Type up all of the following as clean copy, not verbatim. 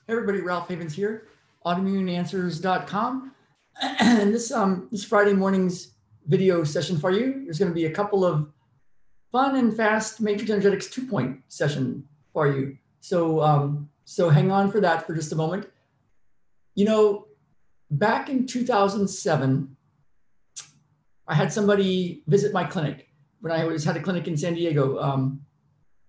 Hey everybody, Ralph Havens here, autoimmuneanswers.com. And this Friday morning's video session for you, there's going to be a couple of fun and fast Matrix Energetics 2-point session for you. So hang on for that for just a moment. You know, back in 2007, I had somebody visit my clinic when I had a clinic in San Diego,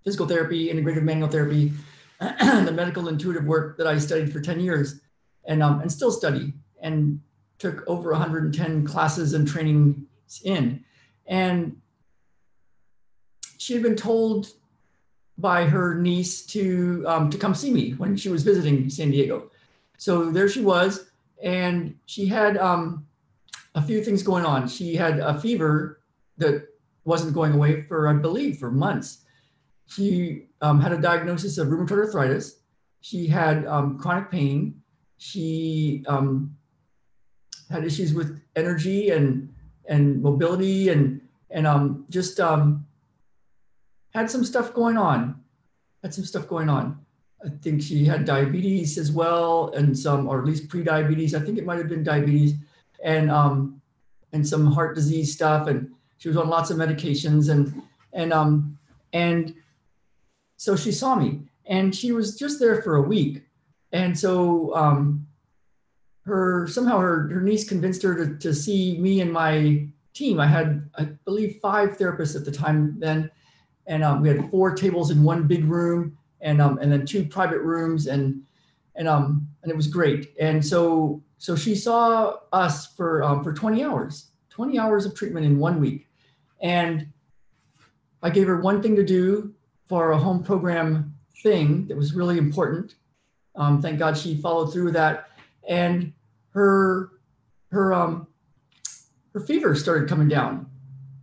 physical therapy, integrative manual therapy, the medical intuitive work that I studied for 10 years and still study and took over 110 classes and trainings in. And she had been told by her niece to come see me when she was visiting San Diego. So there she was, and she had a few things going on. She had a fever that wasn't going away for, I believe, for months. She had a diagnosis of rheumatoid arthritis. She had chronic pain. She had issues with energy and mobility and just had some stuff going on. I think she had diabetes as well, and some, or at least pre-diabetes. I think it might have been diabetes, and some heart disease stuff. And she was on lots of medications, and so she saw me, and she was just there for a week. And so somehow her niece convinced her to see me and my team. I had, I believe, 5 therapists at the time then. And we had 4 tables in one big room, and then 2 private rooms, and it was great. And so she saw us for 20 hours of treatment in 1 week. And I gave her one thing to do for a home program thing that was really important. Thank God she followed through with that. And her fever started coming down.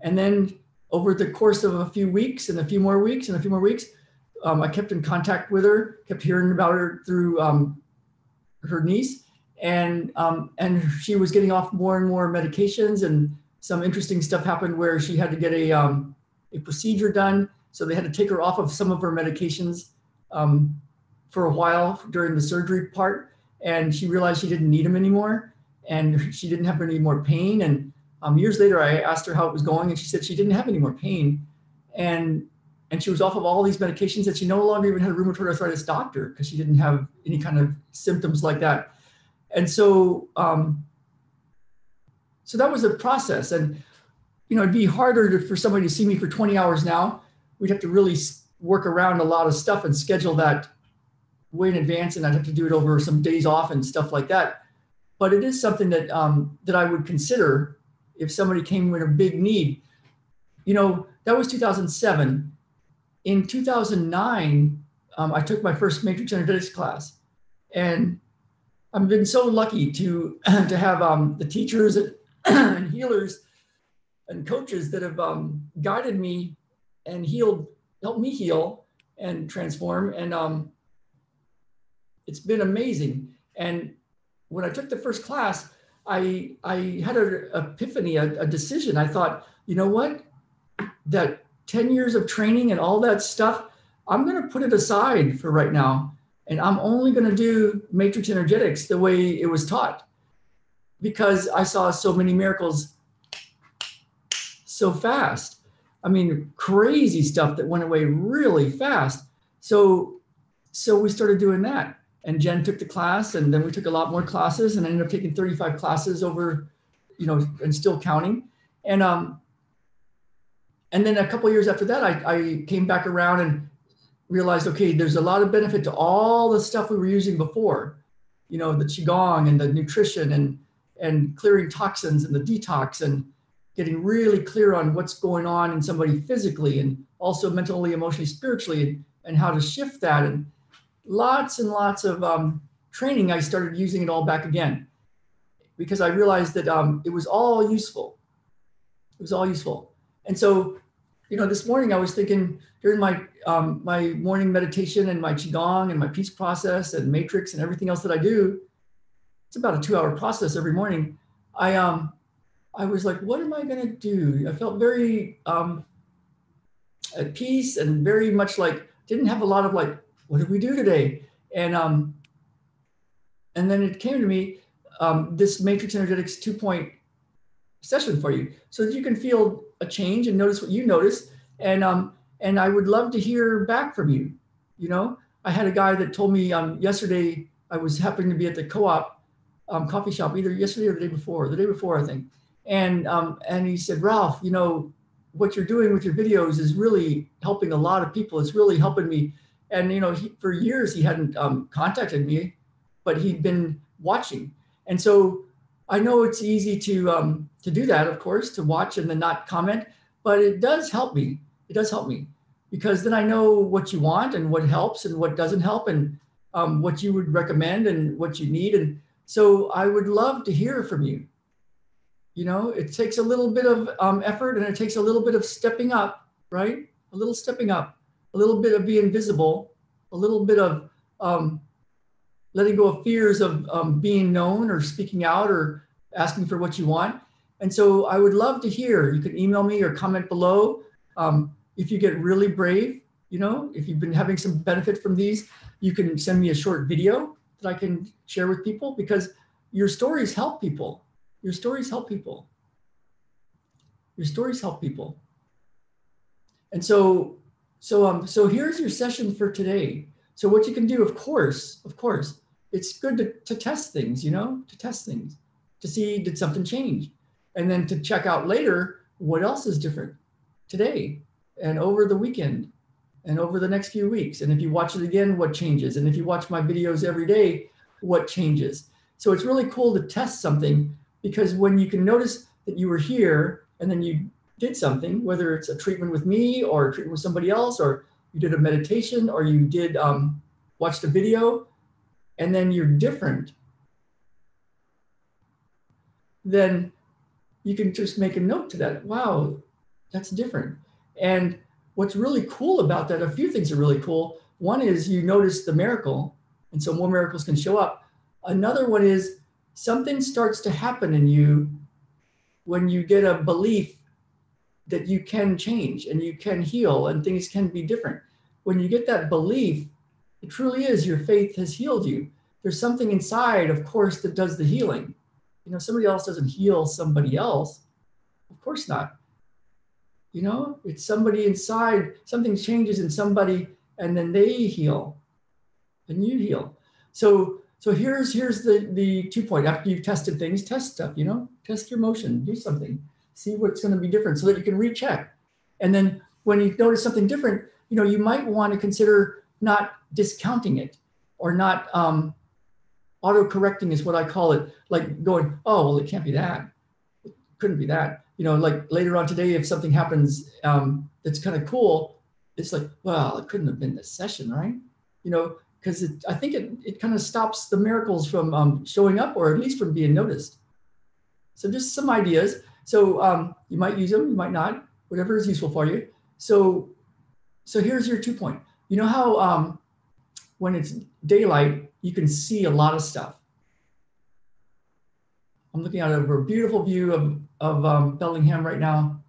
And then over the course of a few weeks and a few more weeks, I kept in contact with her, kept hearing about her through her niece. And she was getting off more and more medications, and some interesting stuff happened where she had to get a procedure done. So they had to take her off of some of her medications for a while during the surgery part. And she realized she didn't need them anymore, and she didn't have any more pain. And years later, I asked her how it was going, and she said she didn't have any more pain. And she was off of all these medications, that she no longer even had a rheumatoid arthritis doctor because she didn't have any kind of symptoms like that. And so that was a process. And, you know, it'd be harder for somebody to see me for 20 hours now. We'd have to really work around a lot of stuff and schedule that way in advance, and I'd have to do it over some days off and stuff like that. But it is something that that I would consider if somebody came with a big need. You know, that was 2007. In 2009, I took my first Matrix Energetics class, and I've been so lucky to have the teachers and healers and coaches that have guided me and helped me heal and transform. And it's been amazing. And when I took the first class, I had an epiphany, a decision. I thought, you know what? That 10 years of training and all that stuff, I'm going to put it aside for right now. And I'm only going to do Matrix Energetics the way it was taught, because I saw so many miracles so fast. I mean, crazy stuff that went away really fast. So we started doing that. And Jen took the class, and then we took a lot more classes, and I ended up taking 35 classes over, you know, and still counting. And then a couple of years after that, I came back around and realized, okay, there's a lot of benefit to all the stuff we were using before, you know, the Qigong and the nutrition and clearing toxins and the detox and getting really clear on what's going on in somebody physically and also mentally, emotionally, spiritually, and how to shift that. And lots of training. I started using it all back again because I realized that it was all useful. And so, you know, this morning I was thinking during my morning meditation and my Qigong and my peace process and matrix and everything else that I do, it's about a 2-hour process every morning. I was like, what am I going to do? I felt very at peace and very much like, didn't have a lot of like, what did we do today? And And then it came to me, this Matrix Energetics 2-point session for you, so that you can feel a change and notice what you notice. And I would love to hear back from you. You know, I had a guy that told me yesterday, I was happening to be at the co-op coffee shop, either yesterday or the day before, I think. And he said, Ralph, you know, what you're doing with your videos is really helping a lot of people. It's really helping me. And, you know, for years he hadn't contacted me, but he'd been watching. And so I know it's easy to do that, of course, to watch and then not comment, but it does help me. It does help me, because then I know what you want and what helps and what doesn't help, and what you would recommend and what you need. And so I would love to hear from you. You know, it takes a little bit of effort, and it takes a little bit of stepping up, right? A little stepping up, a little bit of being visible, a little bit of letting go of fears of being known or speaking out or asking for what you want. And so I would love to hear. You can email me or comment below. If you get really brave, you know, if you've been having some benefit from these, you can send me a short video that I can share with people, because your stories help people. Your stories help people. Your stories help people. And so here's your session for today. So what you can do, of course, it's good to test things, you know, to test things, to see, did something change? And then to check out later, what else is different today and over the weekend and over the next few weeks. And if you watch it again, what changes? And if you watch my videos every day, what changes? So it's really cool to test something, because when you can notice that you were here and then you did something, whether it's a treatment with me or a treatment with somebody else, or you did a meditation, or you did watched a video, and then you're different, then you can just make a note to that. Wow, that's different. And what's really cool about that, a few things are really cool. One is you notice the miracle, and so more miracles can show up. Another one is something starts to happen in you when you get a belief that you can change and you can heal and things can be different. When you get that belief, it truly is your faith has healed you. There's something inside, of course, that does the healing. You know, somebody else doesn't heal somebody else. Of course not. You know, it's somebody inside, something changes in somebody, and then they heal and you heal. So here's the 2-point. After you've tested things, test stuff, you know, test your motion, do something, see what's going to be different so that you can recheck. And then when you notice something different, you know, you might want to consider not discounting it, or not auto-correcting is what I call it, like going, oh, well, it can't be that. It couldn't be that. You know, like later on today, if something happens that's kind of cool, it's like, well, it couldn't have been this session, right? You know, because I think it kind of stops the miracles from showing up, or at least from being noticed. So just some ideas. So you might use them, you might not, whatever is useful for you. So here's your 2-point. You know how when it's daylight, you can see a lot of stuff. I'm looking out over a beautiful view of Bellingham right now.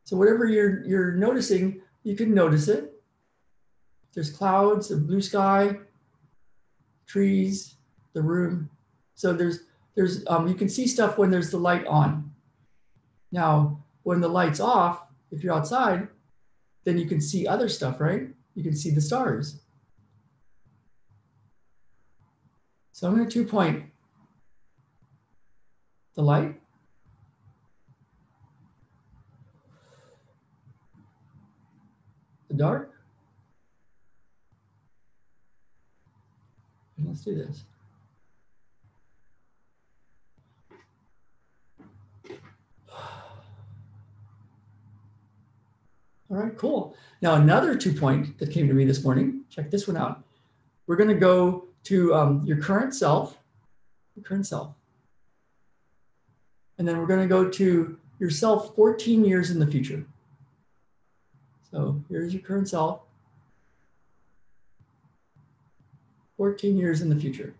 So whatever you're noticing, you can notice it. There's clouds, a blue sky, trees, the room. So there's you can see stuff when there's the light on. Now, when the light's off, if you're outside, then you can see other stuff, right? You can see the stars. So I'm going to 2-point the light. The dark. And let's do this. All right, cool. Now another 2-point that came to me this morning, check this one out. We're going to go to your current self, and then we're going to go to yourself 14 years in the future. So here's your current self, 14 years in the future.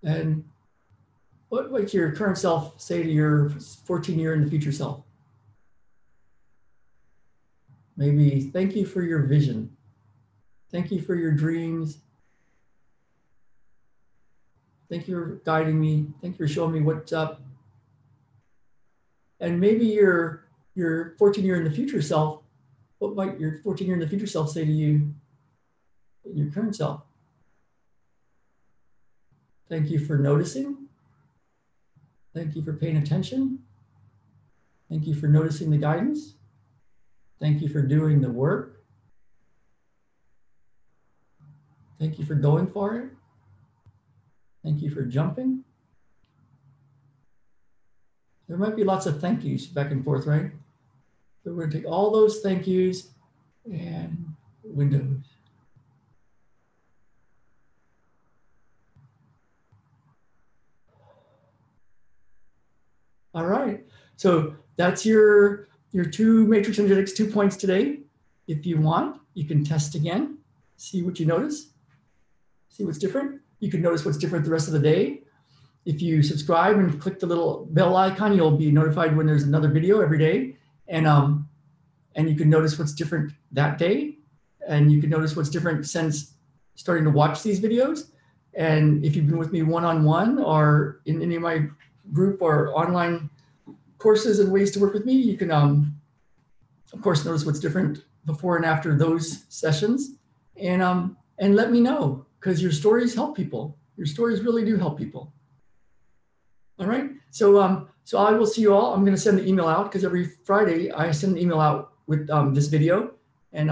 And what would your current self say to your 14-year in the future self? Maybe thank you for your vision. Thank you for your dreams. Thank you for guiding me. Thank you for showing me what's up. And maybe your 14-year in the future self, what might your 14-year in the future self say to you, your current self? Thank you for noticing. Thank you for paying attention. Thank you for noticing the guidance. Thank you for doing the work. Thank you for going for it. Thank you for jumping. There might be lots of thank yous back and forth, right? So we're going to take all those thank yous and windows. All right. So that's your 2 matrix energetics 2 points today. If you want, you can test again, see what you notice, see what's different. You can notice what's different the rest of the day. If you subscribe and click the little bell icon, you'll be notified when there's another video every day. And you can notice what's different that day. And you can notice what's different since starting to watch these videos. And if you've been with me one-on-one or in any of my group or online courses and ways to work with me, you can, of course, notice what's different before and after those sessions. And let me know, because your stories help people. Your stories really do help people. All right. So I will see you all. I'm going to send the email out because every Friday I send an email out with this video. And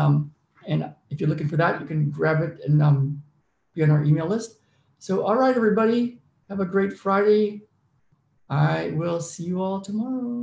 if you're looking for that, you can grab it and be on our email list. So, all right, everybody, have a great Friday. I will see you all tomorrow.